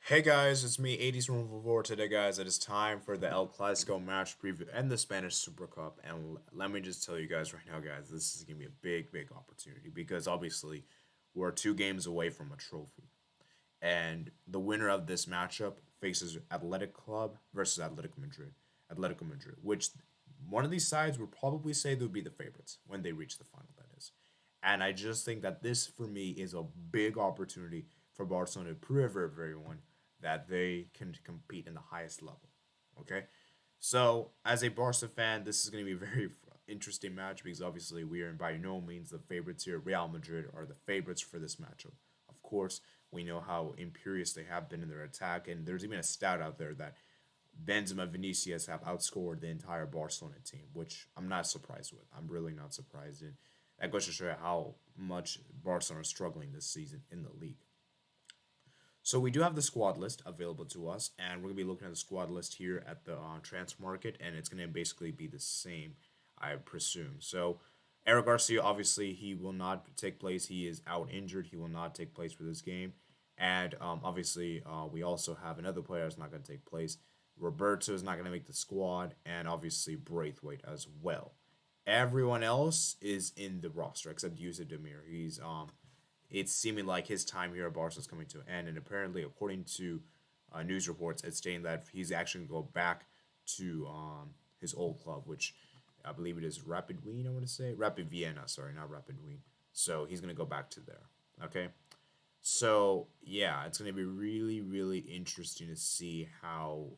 Hey guys, it's me, 80s Removal. Today, guys, it is time for the El Clasico match preview and the Spanish Super Cup. And let me just tell you guys right now, guys, this is gonna be a big opportunity because obviously we're 2 games away from a trophy, and the winner of this matchup faces Athletic Club versus Atletico Madrid, which one of these sides would probably say they would be the favorites when they reach the final. That is, and I just think that this for me is a big opportunity for Barcelona to prove to everyone that they can compete in the highest level. Okay, so as a Barca fan, this is going to be a very interesting match because obviously we are by no means the favorites here. Real Madrid are the favorites for this matchup. Of course, we know how imperious they have been in their attack, and there's even a stat out there that Benzema Vinicius have outscored the entire Barcelona team, which I'm not surprised with. I'm really not surprised. And that goes to show you how much Barcelona are struggling this season in the league. So we do have the squad list available to us, and we're gonna be looking at the squad list here at the transfer market, and it's gonna basically be the same, I presume. So Eric Garcia, obviously, he will not take place. He is out injured. He will not take place for this game, and obviously, we also have another player that's not gonna take place. Roberto is not gonna make the squad, and obviously Braithwaite as well. Everyone else is in the roster except Yusuf Demir. It's seeming like his time here at Barca is coming to an end, and apparently, according to news reports, it's stating that he's actually going to go back to his old club, which I believe it is Rapid Wien. I want to say Rapid Vienna. Sorry, not Rapid Wien. So he's going to go back to there. Okay. So yeah, it's going to be really interesting to see how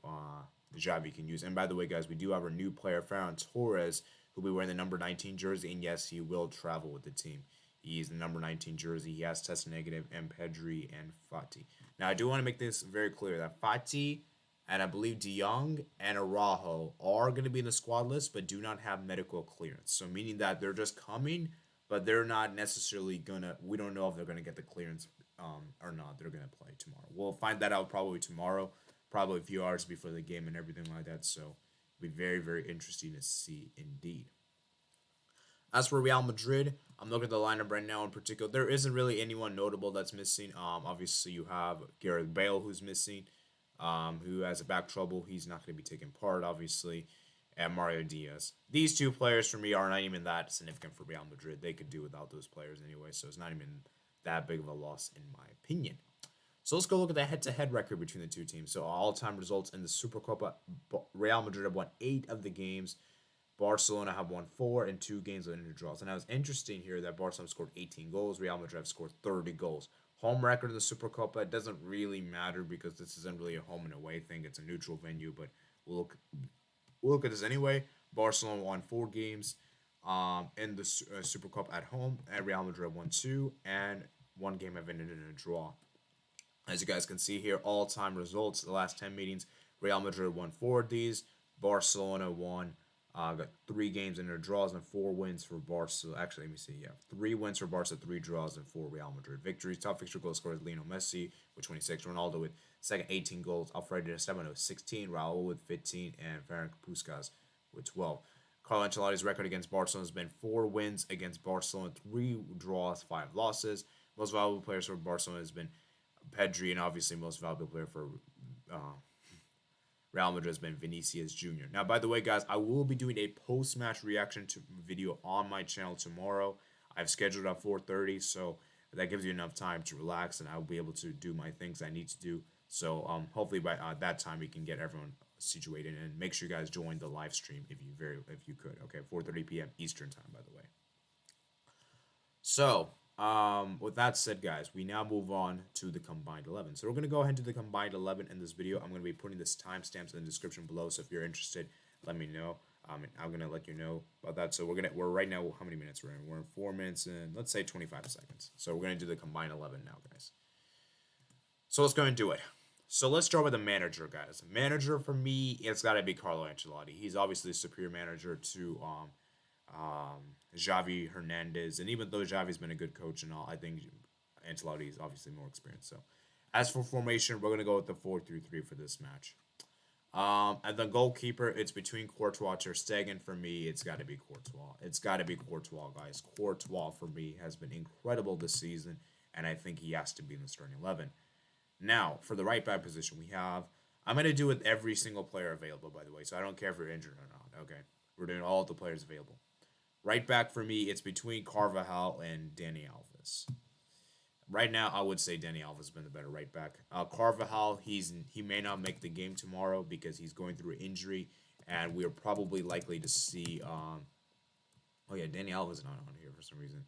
Xavi can use. And by the way, guys, we do have our new player, Ferran Torres, who'll be wearing the number 19 jersey, and yes, he will travel with the team. He's the number 19 jersey. He has tested negative, and Pedri and Fati. Now, I do want to make this very clear that Fati and I believe De Jong and Araujo are going to be in the squad list, but do not have medical clearance. So, meaning that they're just coming, but they're not necessarily going to, we don't know if they're going to get the clearance or not. They're going to play tomorrow. We'll find that out probably tomorrow, probably a few hours before the game and everything like that. So, it'll be very interesting to see indeed. As for Real Madrid, I'm looking at the lineup right now in particular. There isn't really anyone notable that's missing. Obviously, you have Gareth Bale who's missing, who has a back trouble. He's not going to be taking part, obviously, and Mario Diaz. These two players for me are not even that significant for Real Madrid. They could do without those players anyway, so it's not even that big of a loss in my opinion. So let's go look at the head-to-head record between the two teams. So all-time results in the Supercopa, Real Madrid have won 8 of the games. Barcelona have won 4 and 2 games with under draws. And it was interesting here that Barcelona scored 18 goals. Real Madrid have scored 30 goals. Home record in the Supercopa, it doesn't really matter because this isn't really a home and away thing. It's a neutral venue, but we'll look at this anyway. Barcelona won 4 games in the Super Cup at home, and Real Madrid won 2, and 1 game have ended in a draw. As you guys can see here, all-time results, the last 10 meetings, Real Madrid won 4 of these, Barcelona won got 3 games in their draws and 4 wins for Barca. Actually, let me see. Yeah, 3 wins for Barca, 3 draws, and 4 Real Madrid victories. Top fixture goal scorers Lionel Messi with 26, Ronaldo with second 18 goals, Alfredo Di Stefano with 16, Raul with 15, and Ferenc Puskas with 12. Carlo Ancelotti's record against Barcelona has been 4 wins against Barcelona, 3 draws, 5 losses. Most valuable players for Barcelona has been Pedri, and obviously most valuable player for uh, Real Madrid has been Vinicius Jr. Now, by the way, guys, I will be doing a post-match reaction to video on my channel tomorrow. I've scheduled at 4:30, so that gives you enough time to relax, and I'll be able to do my things I need to do. So, hopefully by that time we can get everyone situated, and make sure you guys join the live stream if you could. Okay, 4:30 p.m. Eastern time, by the way. So, with that said, guys, we now move on to the combined 11. So we're going to go ahead and do the combined 11 in this video. I'm going to be putting this timestamps in the description below. So if you're interested, let me know. And I'm going to let you know about that. So we're right now, how many minutes we're in? We're in 4 minutes and let's say 25 seconds. So we're going to do the combined 11 now, guys. So let's go and do it. So let's start with the manager, guys. Manager for me, it's got to be Carlo Ancelotti. He's obviously a superior manager to Xavi Hernandez, and even though Xavi's been a good coach and all, I think Ancelotti is obviously more experienced. So, as for formation, we're gonna go with the 4-3-3 for this match. And the goalkeeper, it's between Courtois Ter Stegen. For me, it's got to be Courtois. It's got to be Courtois, guys. Courtois for me has been incredible this season, and I think he has to be in the starting 11. Now, for the right back position, we have. I'm going to do with every single player available, by the way, so I don't care if you're injured or not. Okay. We're doing all the players available. Right back for me, it's between Carvajal and Danny Alves. Right now, I would say Danny Alves has been the better right back. Carvajal, he may not make the game tomorrow because he's going through an injury, and we're probably likely to see. Oh yeah, Danny Alves is not on here for some reason.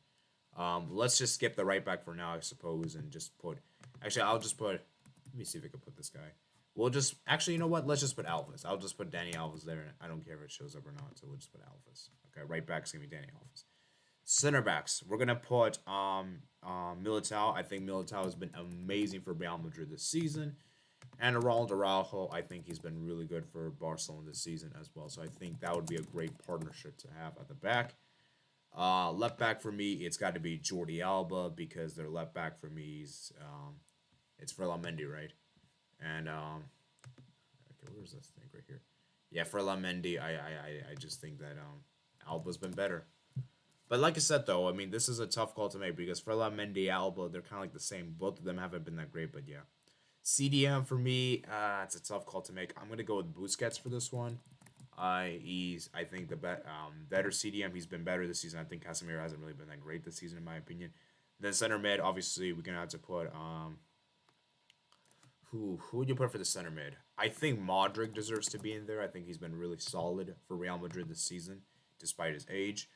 Let's just skip the right back for now, I suppose, and just put. Actually, I'll just put. Let me see if I can put this guy. We'll just actually, you know what? Let's just put Alves. I'll just put Danny Alves there. I don't care if it shows up or not, so we'll just put Alves. Okay, right back's gonna be Danny Alves. Center backs, we're gonna put Militao. I think Militao has been amazing for Real Madrid this season, and Ronald Araujo. I think he's been really good for Barcelona this season as well. So I think that would be a great partnership to have at the back. Left back for me, it's got to be Jordi Alba because their left back for me is it's Ferland, right? And okay, where's this thing right here? Yeah, Ferland. I just think that Alba's been better. But like I said, though, I mean, this is a tough call to make because Ferland, Alba, they're kind of like the same. Both of them haven't been that great, but yeah. CDM for me, it's a tough call to make. I'm gonna go with Busquets for this one. He's I think the better CDM. He's been better this season. I think Casemiro hasn't really been that great this season, in my opinion. Then center mid, obviously, we're gonna have to put who would you put for the center mid? I think Modric deserves to be in there. I think he's been really solid for Real Madrid this season, despite his age.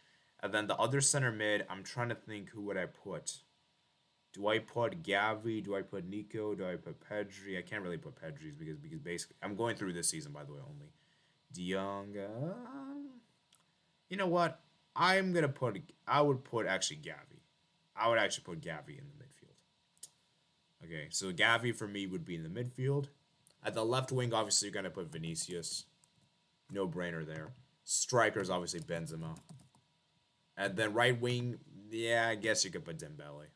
And then the other center mid, I'm trying to think who would I put. Do I put Gavi? Do I put Nico? Do I put Pedri? I can't really put Pedri because basically I'm going through this season, by the way, only. De Jong. You know what? I would put actually Gavi. I would actually put Gavi in the midfield. Okay, so Gavi for me would be in the midfield. At the left wing, obviously you're gonna put Vinicius. No brainer there. Strikers obviously Benzema. And then right wing, yeah, I guess you could put Dembele.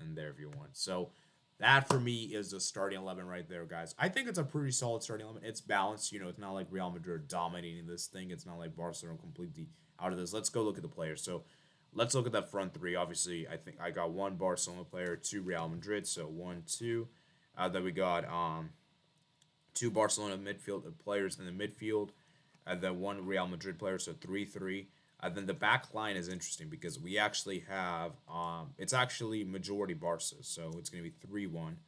And there if you want. So that for me is the starting 11 right there, guys. I think it's a pretty solid starting 11. It's balanced. You know, it's not like Real Madrid dominating this thing. It's not like Barcelona completely out of this. Let's go look at the players. So let's look at that front three. Obviously, I think I got one Barcelona player, two Real Madrid. So 1, 2. Then we got two Barcelona midfield players in the midfield. And then one Real Madrid player. So 3, 3. Then the back line is interesting because we actually have it's actually majority Barca, so it's gonna be 3-1.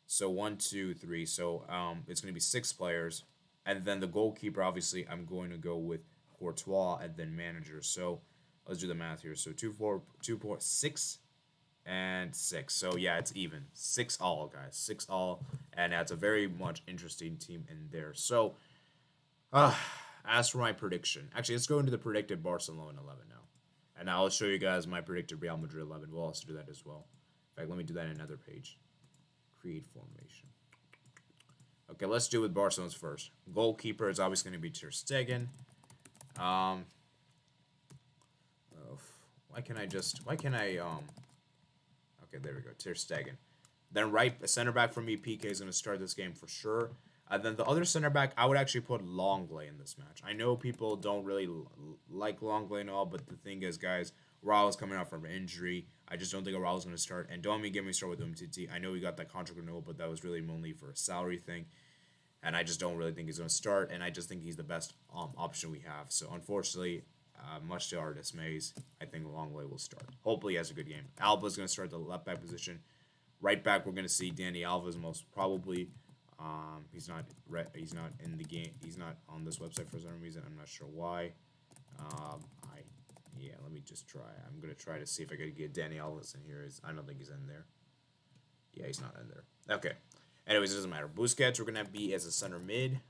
So 1, 2, 3. So it's gonna be 6 players, and then the goalkeeper obviously I'm going to go with Courtois and then manager. So let's do the math here. So 2, 4, 2, 4, 6, and 6. So yeah, it's even 6 all, guys, 6 all, and that's a very much interesting team in there. So. As for my prediction, actually, let's go into the predicted Barcelona 11 now. And now I'll show you guys my predicted Real Madrid 11. We'll also do that as well. In fact, let me do that in another page. Create formation. Okay, let's do with Barcelona's first. Goalkeeper is obviously going to be Ter Stegen. Okay, there we go, Ter Stegen. Then center back for me, PK is going to start this game for sure. Then the other center back, I would actually put Longley in this match. I know people don't really like Longley and all, but the thing is, guys, Raul's coming out from an injury. I just don't think Raul's going to start. And don't even get me started with Umtiti. I know he got that contract renewal, but that was really only for a salary thing. And I just don't really think he's going to start. And I just think he's the best option we have. So, unfortunately, much to our dismays, I think Longley will start. Hopefully he has a good game. Alba's going to start the left back position. Right back, we're going to see Danny Alves most probably. He's not in the game. He's not on this website for some reason. I'm not sure why. Let me just try. I'm gonna try to see if I could get Danny Alves in here. I don't think he's in there. Yeah, he's not in there. Okay. Anyways, it doesn't matter. Busquets, we're gonna be as a center mid.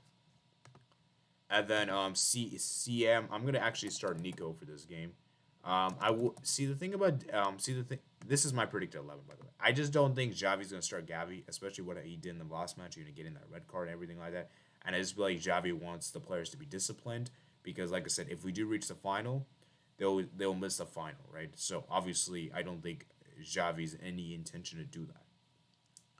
And then CM, I'm gonna actually start Nico for this game. I will see the thing about This is my predicted 11, by the way. I just don't think Xavi's gonna start Gavi, especially what he did in the last match. You're gonna get in that red card and everything like that. And I just feel like Xavi wants the players to be disciplined because, like I said, if we do reach the final, they'll miss the final, right? So obviously, I don't think Xavi's any intention to do that.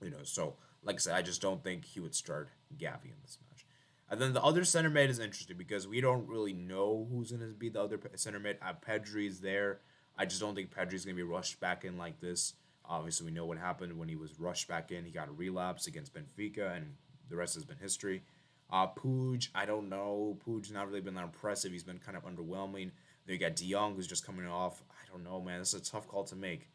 You know, so like I said, I just don't think he would start Gavi in this match. And then the other center mid is interesting because we don't really know who's going to be the other center mid. Pedri's there. I just don't think Pedri's going to be rushed back in like this. Obviously, we know what happened when he was rushed back in. He got a relapse against Benfica, and the rest has been history. Puig, I don't know. Puig's not really been that impressive. He's been kind of underwhelming. Then you got De Jong, who's just coming off. I don't know, man. This is a tough call to make.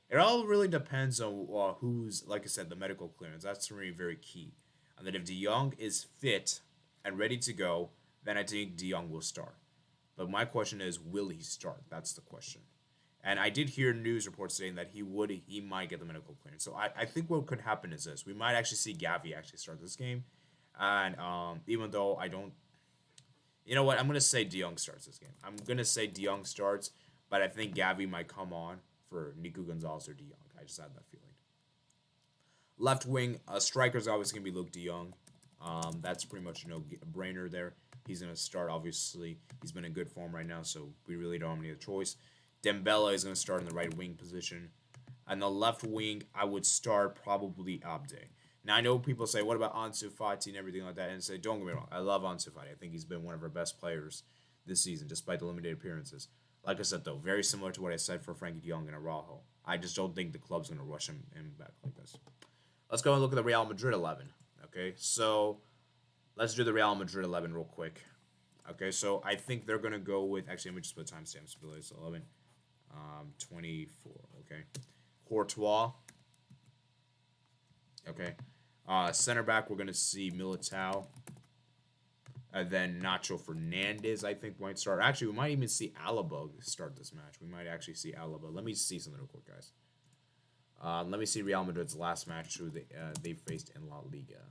It all really depends on who's, like I said, the medical clearance. That's for me very key. And then if De Jong is fit and ready to go, then I think De Jong will start. But my question is, will he start? That's the question. And I did hear news reports saying that he might get the medical clearance. So I think what could happen is this: we might actually see Gavi actually start this game, and even though I don't, you know what, I'm gonna say De Jong starts this game. I'm gonna say De Jong starts, but I think Gavi might come on for Nico Gonzalez or De Jong. I just had that feeling. Left wing, striker's obviously gonna be Luke De Jong. That's pretty much a brainer there. He's gonna start. Obviously, he's been in good form right now, so we really don't have any other choice. Dembele is gonna start in the right wing position, and the left wing I would start probably Abde. Now I know people say, "What about Ansu Fati and everything like that?" And say, "Don't get me wrong, I love Ansu Fati. I think he's been one of our best players this season, despite the limited appearances." Like I said, though, very similar to what I said for Frankie De Jong and Araujo. I just don't think the club's gonna rush him back like this. Let's go and look at the Real Madrid 11. Okay, so let's do the Real Madrid 11 real quick. Okay, so I think they're going to go with... Actually, let me just put timestamps for this. 11, 24, okay. Courtois. Okay. Center back, we're going to see Militao. And then Nacho Fernandez, I think, might start. Actually, we might even see Alaba start this match. We might actually see Alaba. Let me see something real quick, guys. Let me see Real Madrid's last match who they faced in La Liga.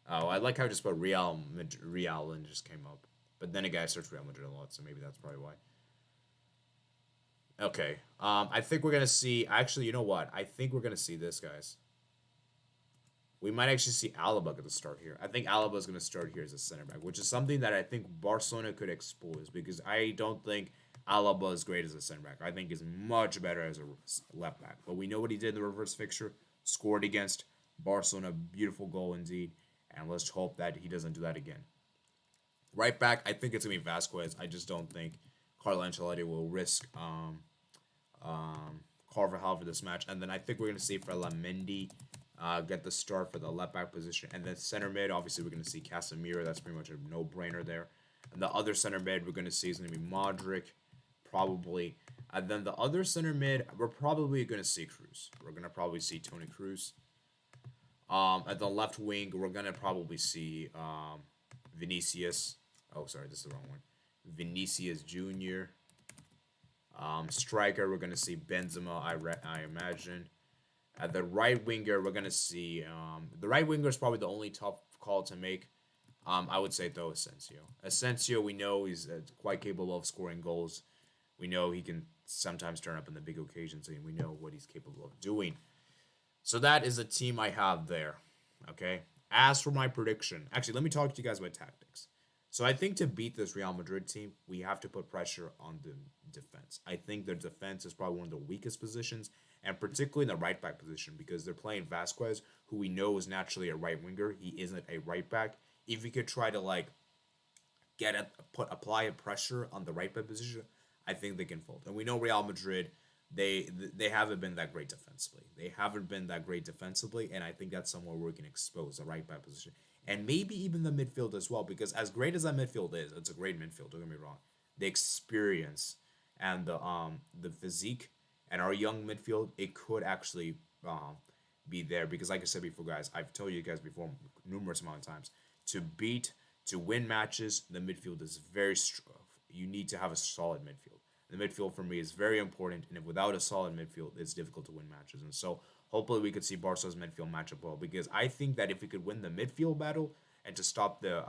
Oh, I like how I just put Real and just came up. But then again, I searched Real Madrid a lot, so maybe that's probably why. Okay. I think we're going to see... Actually, you know what? I think we're going to see this, guys. We might actually see Alaba get the start here. I think Alaba is going to start here as a center back, which is something that I think Barcelona could expose, because I don't think Alaba is great as a center back. I think he's much better as a left back. But we know what he did in the reverse fixture. Scored against Barcelona. Beautiful goal indeed. And let's hope that he doesn't do that again. Right back, I think it's going to be Vasquez. I just don't think Carlo Ancelotti will risk Carvajal for this match. And then I think we're going to see Frelamendi get the start for the left back position. And then center mid, obviously we're going to see Casemiro. That's pretty much a no-brainer there. And the other center mid we're going to see is going to be Modric, probably. And then the other center mid, we're probably going to see Cruz. We're going to probably see Toni Kroos. At the left wing, we're going to probably see Vinicius. Oh, sorry, this is the wrong one. Vinicius Jr. Striker, we're going to see Benzema, I imagine. At the right winger, we're going to see... the right winger is probably the only tough call to make. I would say, though, Asensio. Asensio, we know he's quite capable of scoring goals. We know he can sometimes turn up in the big occasions, and we know what he's capable of doing. So that is a team I have there, okay? As for my prediction, actually, let me talk to you guys about tactics. So I think to beat this Real Madrid team, we have to put pressure on the defense. I think their defense is probably one of the weakest positions, and particularly in the right back position, because they're playing Vasquez, who we know is naturally a right winger. He isn't a right back. If we could try to apply a pressure on the right back position, I think they can fold. And we know Real Madrid, they haven't been that great defensively. And I think that's somewhere where we can expose the right back position. And maybe even the midfield as well, because as great as that midfield is, it's a great midfield, don't get me wrong. The experience and the physique and our young midfield, it could actually be there. Because like I said before, guys, I've told you guys before numerous amount of times, to win matches, the midfield is very strong. You need to have a solid midfield. The midfield for me is very important, and if without a solid midfield, it's difficult to win matches. And so hopefully we could see Barca's midfield match up well, because I think that if we could win the midfield battle and to stop the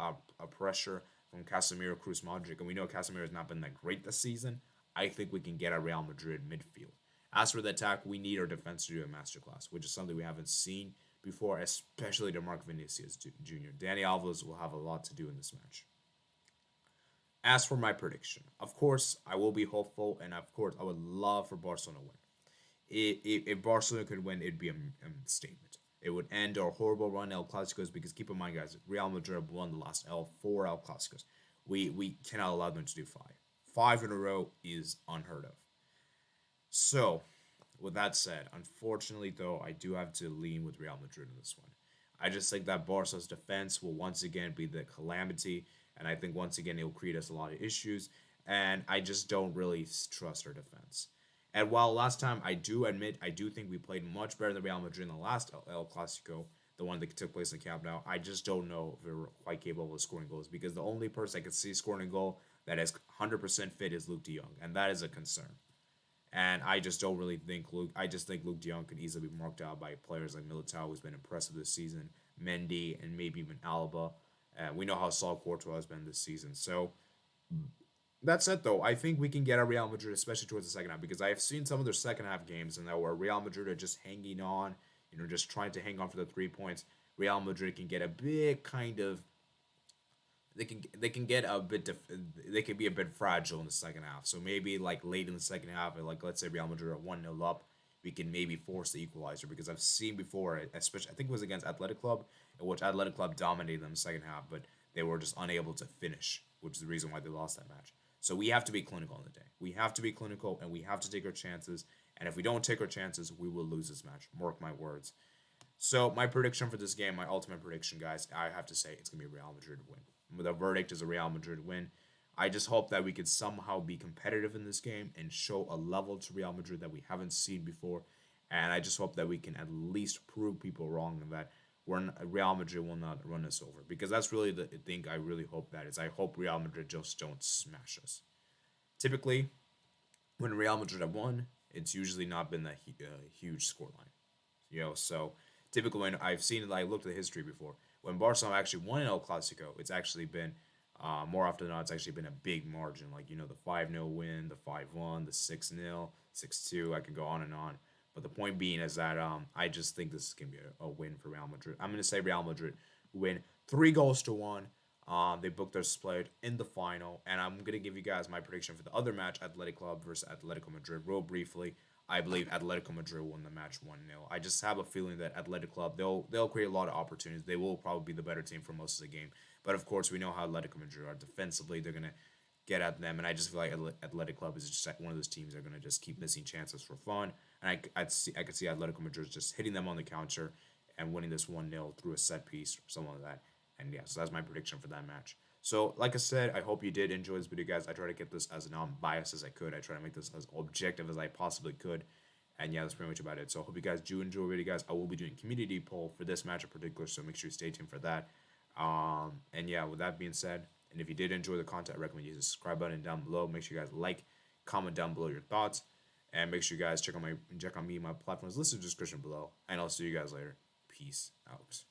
pressure from Casemiro, Kroos, Modric, and we know Casemiro has not been that great this season, I think we can get a Real Madrid midfield. As for the attack, we need our defense to do a masterclass, which is something we haven't seen before, especially to Mark Vinicius Jr. Dani Alves will have a lot to do in this match. As for my prediction, of course, I will be hopeful, and of course, I would love for Barcelona to win. If Barcelona could win, it'd be a statement. It would end our horrible run El Clasicos, because keep in mind, guys, Real Madrid won the last four El Clasicos. We cannot allow them to do five. 5 in a row is unheard of. So, With that said, unfortunately though, I do have to lean with Real Madrid in this one. I just think that Barca's defense will once again be the calamity, and I think once again it will create us a lot of issues. And I just don't really trust our defense. And while last time I do admit I do think we played much better than Real Madrid in the last El Clasico, the one that took place in Camp Nou, I just don't know if we are quite capable of scoring goals because the only person I can see scoring a goal that is 100% fit is Luke De Jong, and that is a concern. And I just don't really think Luke. I just think Luke De Jong could easily be marked out by players like Militao, who's been impressive this season, Mendy, and maybe even Alaba. We know how Saul Courtois has been this season. So that said, though, I think we can get a Real Madrid, especially towards the second half, because I have seen some of their second half games, and that where Real Madrid are just hanging on, just trying to hang on for the 3 points. Real Madrid can get a bit kind of they can get a bit they can be a bit fragile in the second half. So maybe like late in the second half, like let's say Real Madrid are 1-0 up, we can maybe force the equalizer because I've seen before, especially I think it was against Athletic Club, in which Athletic Club dominated them in the second half, but they were just unable to finish, which is the reason why they lost that match. So we have to be clinical in the day. We have to be clinical and we have to take our chances. And if we don't take our chances, we will lose this match. Mark my words. So my prediction for this game, my ultimate prediction, guys, I have to say it's gonna be a Real Madrid win. The verdict is a Real Madrid win. I just hope that we could somehow be competitive in this game and show a level to Real Madrid that we haven't seen before. And I just hope that we can at least prove people wrong and that Real Madrid will not run us over. Because that's really the thing I really hope that is. I hope Real Madrid just don't smash us. Typically, when Real Madrid have won, it's usually not been that huge scoreline. So typically when I've seen it, I looked at the history before. When Barcelona actually won in El Clasico, it's actually been more often than not, it's actually been a big margin. Like the 5-0 win, the 5-1, the 6-0, 6-2. I could go on and on. But the point being is that I just think this is gonna be a win for Real Madrid. I'm gonna say Real Madrid win 3-1. They booked their split in the final, and I'm gonna give you guys my prediction for the other match, Athletic Club versus Atletico Madrid, real briefly. I believe Atletico Madrid will win the match 1-0. I just have a feeling that Athletic Club they'll create a lot of opportunities. They will probably be the better team for most of the game, but of course we know how Atletico Madrid are defensively. They're gonna get at them, and I just feel like Athletic Club is just one of those teams that are gonna just keep missing chances for fun. And I could see Atletico Madrid just hitting them on the counter and winning this 1-0 through a set piece or something like that. And yeah, so that's my prediction for that match. So, like I said, I hope you did enjoy this video, guys. I try to get this as non-biased as I could. I try to make this as objective as I possibly could. And yeah, that's pretty much about it. So, I hope you guys do enjoy the video, guys. I will be doing a community poll for this match in particular, so make sure you stay tuned for that. And yeah, with that being said, and if you did enjoy the content, I recommend you hit the subscribe button down below. Make sure you guys like, comment down below your thoughts, and make sure you guys check on me, my platforms listed in the description below. And I'll see you guys later. Peace out.